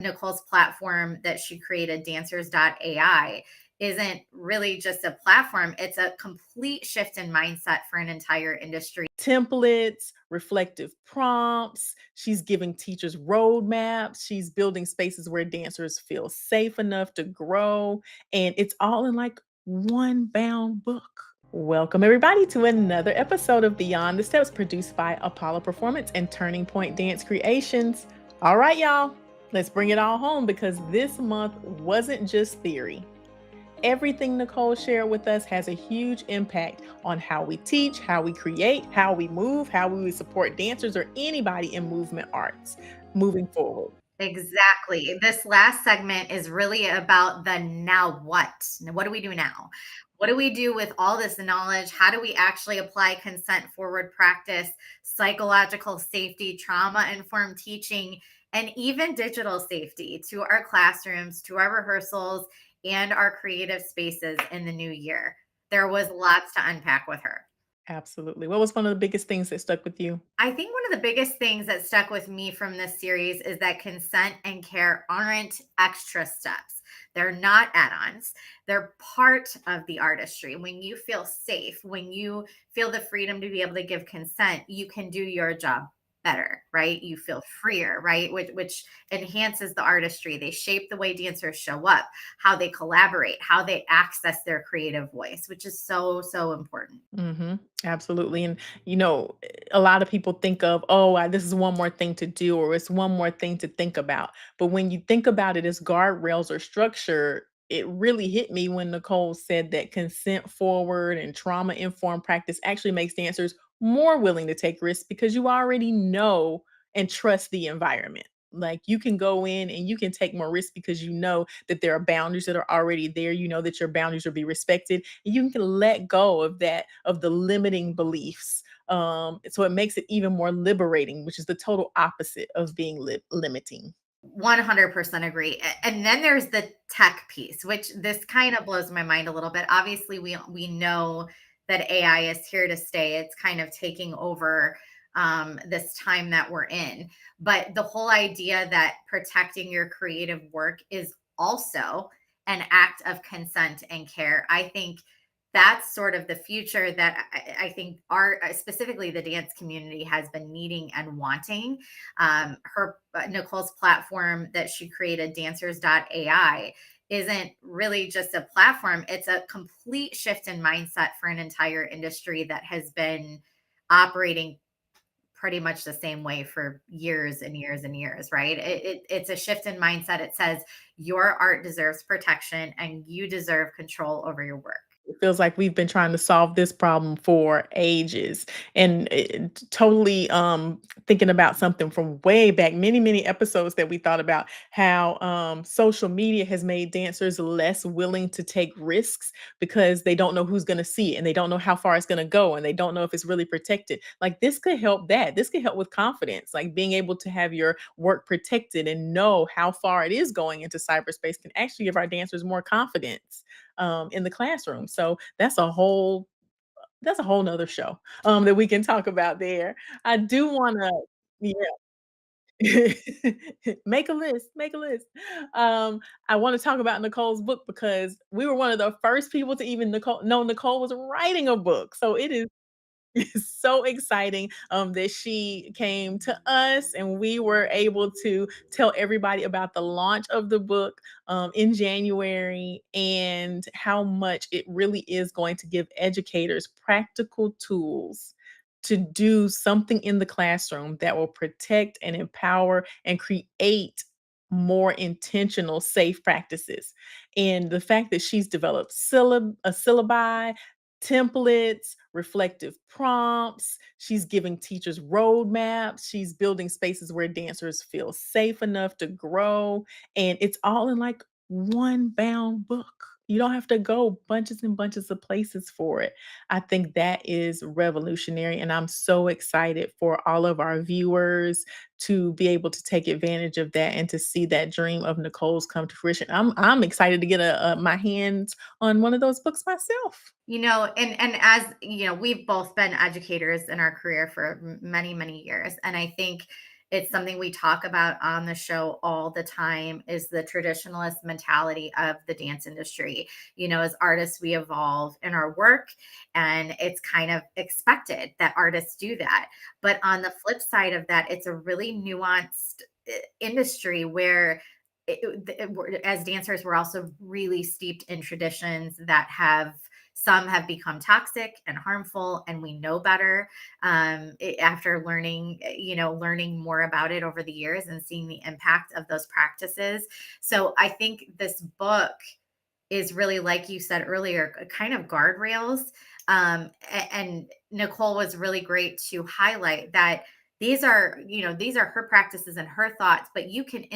Nicole's platform that she created, Dancers.ai, isn't really just a platform, it's a complete shift in mindset for an entire industry. Templates, reflective prompts. She's giving teachers roadmaps. She's building spaces where dancers feel safe enough to grow. And it's all in like one bound book. Welcome, everybody, to another episode of Beyond the Steps, produced by Apollo Performance and Turning Point Dance Creations. All right, y'all, let's bring it all home because this month wasn't just theory. Everything Nicole shared with us has a huge impact on how we teach, how we create, how we move, how we support dancers or anybody in movement arts moving forward. Exactly. This last segment is really about the now what? What do we do now? What do we do with all this knowledge? How do we actually apply consent forward practice, psychological safety, trauma informed teaching, and even digital safety to our classrooms, to our rehearsals, and our creative spaces in the new year? There was lots to unpack with her. Absolutely. What was one of the biggest things that stuck with you? I think one of the biggest things that stuck with me from this series is that consent and care aren't extra steps. They're not add ons, they're part of the artistry. When you feel safe, when you feel the freedom to be able to give consent, you can do your job better, right? You feel freer, right? Which enhances the artistry. They shape the way dancers show up, how they collaborate, how they access their creative voice, which is so, so important. Absolutely. And, a lot of people think of, oh, this is one more thing to do, or it's one more thing to think about. But when you think about it as guardrails or structure, it really hit me when Nicole said that consent forward and trauma informed practice actually makes dancers more willing to take risks because you already know and trust the environment. Like you can go in and you can take more risks because you know that there are boundaries that are already there. You know that your boundaries will be respected and you can let go of that, of the limiting beliefs. So it makes it even more liberating, which is the total opposite of being limiting. 100% agree. And then there's the tech piece, which this kind of blows my mind a little bit. Obviously, we know that AI is here to stay. It's kind of taking over this time that we're in. But the whole idea that protecting your creative work is also an act of consent and care, I think that's sort of the future that I think our specifically the dance community has been needing and wanting. Her Nicole's platform that she created, Dancers.ai, isn't really just a platform, it's a complete shift in mindset for an entire industry that has been operating pretty much the same way for years and years and years, right? It's a shift in mindset. It says your art deserves protection and you deserve control over your work. It feels like we've been trying to solve this problem for ages and totally thinking about something from way back, many, many episodes that we thought about how social media has made dancers less willing to take risks because they don't know who's going to see it and they don't know how far it's going to go and they don't know if it's really protected. Like this could help that. This could help with confidence, like being able to have your work protected and know how far it is going into cyberspace can actually give our dancers more confidence in the classroom. So that's a whole nother show that we can talk about there. I do want to, yeah, make a list, make a list. I want to talk about Nicole's book because we were one of the first people to even know Nicole was writing a book. So it is it's so exciting that she came to us and we were able to tell everybody about the launch of the book in January and how much it really is going to give educators practical tools to do something in the classroom that will protect and empower and create more intentional safe practices. And the fact that she's developed a syllabi, templates, reflective prompts. She's giving teachers roadmaps. She's building spaces where dancers feel safe enough to grow. And it's all in like one bound book. You don't have to go bunches and bunches of places for it. I think that is revolutionary. And I'm so excited for all of our viewers to be able to take advantage of that and to see that dream of Nicole's come to fruition. I'm excited to get my hands on one of those books myself. And as we've both been educators in our career for many, many years. And I think It's something we talk about on the show all the time, is the traditionalist mentality of the dance industry. As artists, we evolve in our work, and it's kind of expected that artists do that. But on the flip side of that, it's a really nuanced industry where as dancers, we're also really steeped in traditions that some have become toxic and harmful, and we know better after learning more about it over the years and seeing the impact of those practices. So I think this book is really, like you said earlier, kind of guardrails. And Nicole was really great to highlight that these are her practices and her thoughts, but you can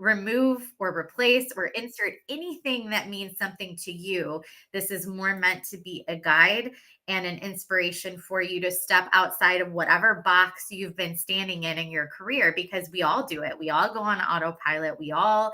remove or replace or insert anything that means something to you. This is more meant to be a guide and an inspiration for you to step outside of whatever box you've been standing in your career, because we all do it. We all go on autopilot. We all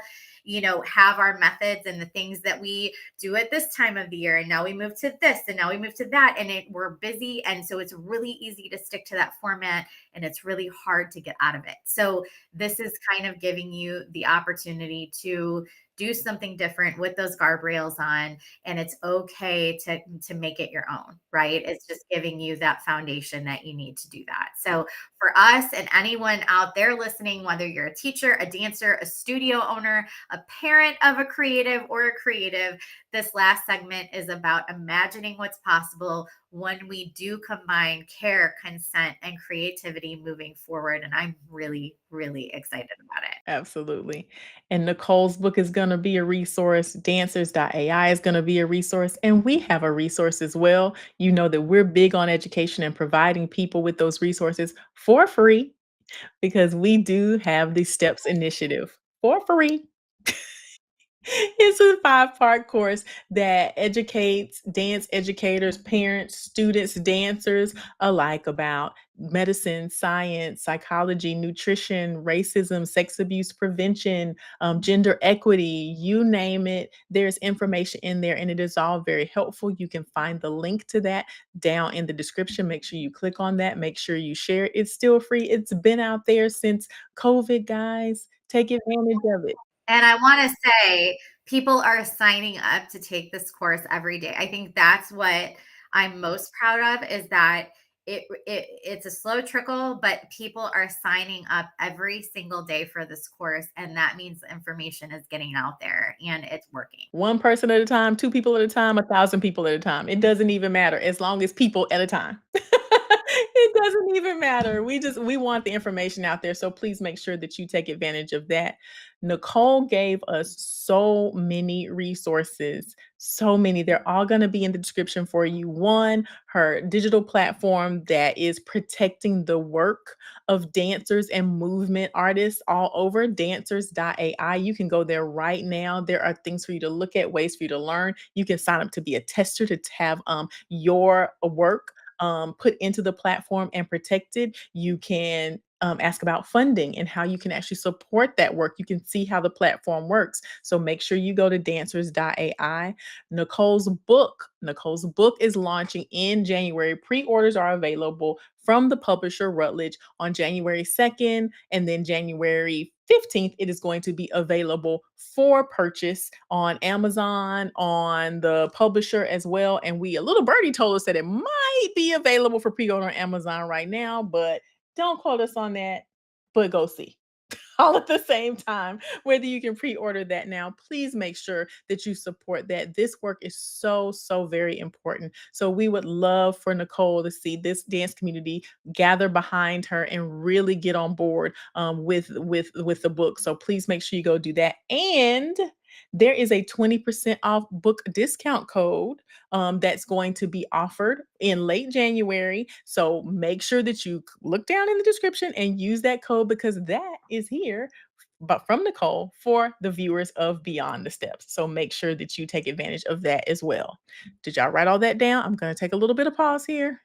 have our methods and the things that we do at this time of the year, and now we move to this, and now we move to that, and we're busy, and so it's really easy to stick to that format, and it's really hard to get out of it. So this is kind of giving you the opportunity to do something different with those guardrails on, and it's okay to make it your own, right? It's just giving you that foundation that you need to do that. So for us and anyone out there listening, whether you're a teacher, a dancer, a studio owner, a parent of a creative or a creative, this last segment is about imagining what's possible when we do combine care, consent, and creativity moving forward. And I'm really, really excited about it. Absolutely. And Nicole's book is going to be a resource. Dancers.ai is going to be a resource. And we have a resource as well. You know that we're big on education and providing people with those resources for free because we do have the STEPS initiative for free. It's a 5-part course that educates dance educators, parents, students, dancers alike about medicine, science, psychology, nutrition, racism, sex abuse prevention, gender equity, you name it. There's information in there, and it is all very helpful. You can find the link to that down in the description. Make sure you click on that. Make sure you share it. It's still free. It's been out there since COVID, guys. Take advantage of it. And I want to say, people are signing up to take this course every day. I think that's what I'm most proud of, is that it's a slow trickle, but people are signing up every single day for this course, and that means the information is getting out there and it's working. One person at a time, 2 people at a time, 1,000 people at a time. It doesn't even matter as long as people at a time. It doesn't even matter. We want the information out there, so please make sure that you take advantage of that. Nicole gave us so many resources, so many. They're all gonna be in the description for you. One, her digital platform that is protecting the work of dancers and movement artists all over, Dancers.ai. You can go there right now. There are things for you to look at, ways for you to learn. You can sign up to be a tester to have your work put into the platform and protected. You can ask about funding and how you can actually support that work. You can see how the platform works. So make sure you go to Dancers.ai. Nicole's book is launching in January. Pre-orders are available from the publisher Routledge on January 2nd, and then January 15th, it is going to be available for purchase on Amazon, on the publisher as well. And a little birdie told us that it might be available for pre-order on Amazon right now, but don't quote us on that, but go see. All at the same time, whether you can pre-order that now, please make sure that you support that. This work is so, so very important. So we would love for Nicole to see this dance community gather behind her and really get on board with the book. So please make sure you go do that. And there is a 20% off book discount code that's going to be offered in late January. So make sure that you look down in the description and use that code, because that is here but from Nicole for the viewers of Beyond the Steps. So make sure that you take advantage of that as well. Did y'all write all that down? I'm going to take a little bit of pause here.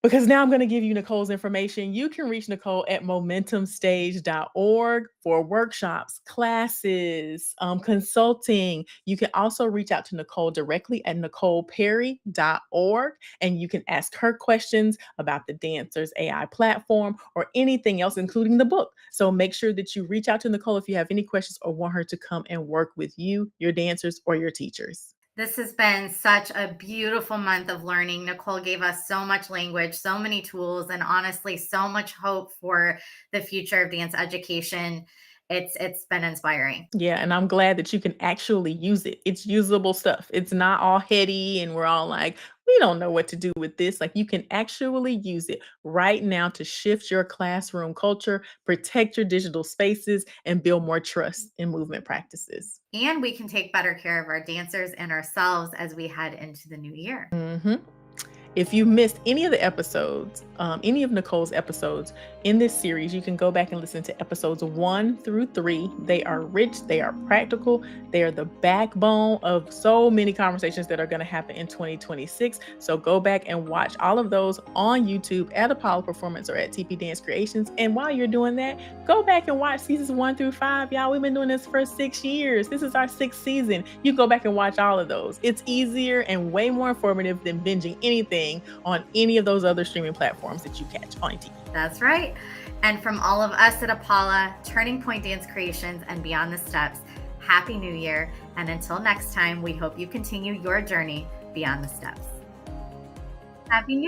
Because now I'm going to give you Nicole's information. You can reach Nicole at momentumstage.org for workshops, classes, consulting. You can also reach out to Nicole directly at nicoleperry.org, and you can ask her questions about the Dancers AI platform or anything else, including the book. So make sure that you reach out to Nicole if you have any questions or want her to come and work with you, your dancers, or your teachers. This has been such a beautiful month of learning. Nicole gave us so much language, so many tools, and honestly, so much hope for the future of dance education. It's been inspiring. Yeah, and I'm glad that you can actually use it. It's usable stuff. It's not all heady and we're all like, we don't know what to do with this. Like you can actually use it right now to shift your classroom culture, protect your digital spaces, and build more trust in movement practices. And we can take better care of our dancers and ourselves as we head into the new year. Mhm. If you missed any of the episodes, any of Nicole's episodes in this series, you can go back and listen to episodes 1 through 3. They are rich, they are practical, they are the backbone of so many conversations that are going to happen in 2026. So go back and watch all of those on YouTube at Apollo Performance or at TP Dance Creations. And while you're doing that, go back and watch seasons 1 through 5. Y'all, we've been doing this for 6 years. This is our 6th season. You go back and watch all of those. It's easier and way more informative than binging anything on any of those other streaming platforms that you catch on TV. That's right. And from all of us at Apollo, Turning Point Dance Creations, and Beyond the Steps, Happy New Year. And until next time, we hope you continue your journey beyond the steps. Happy New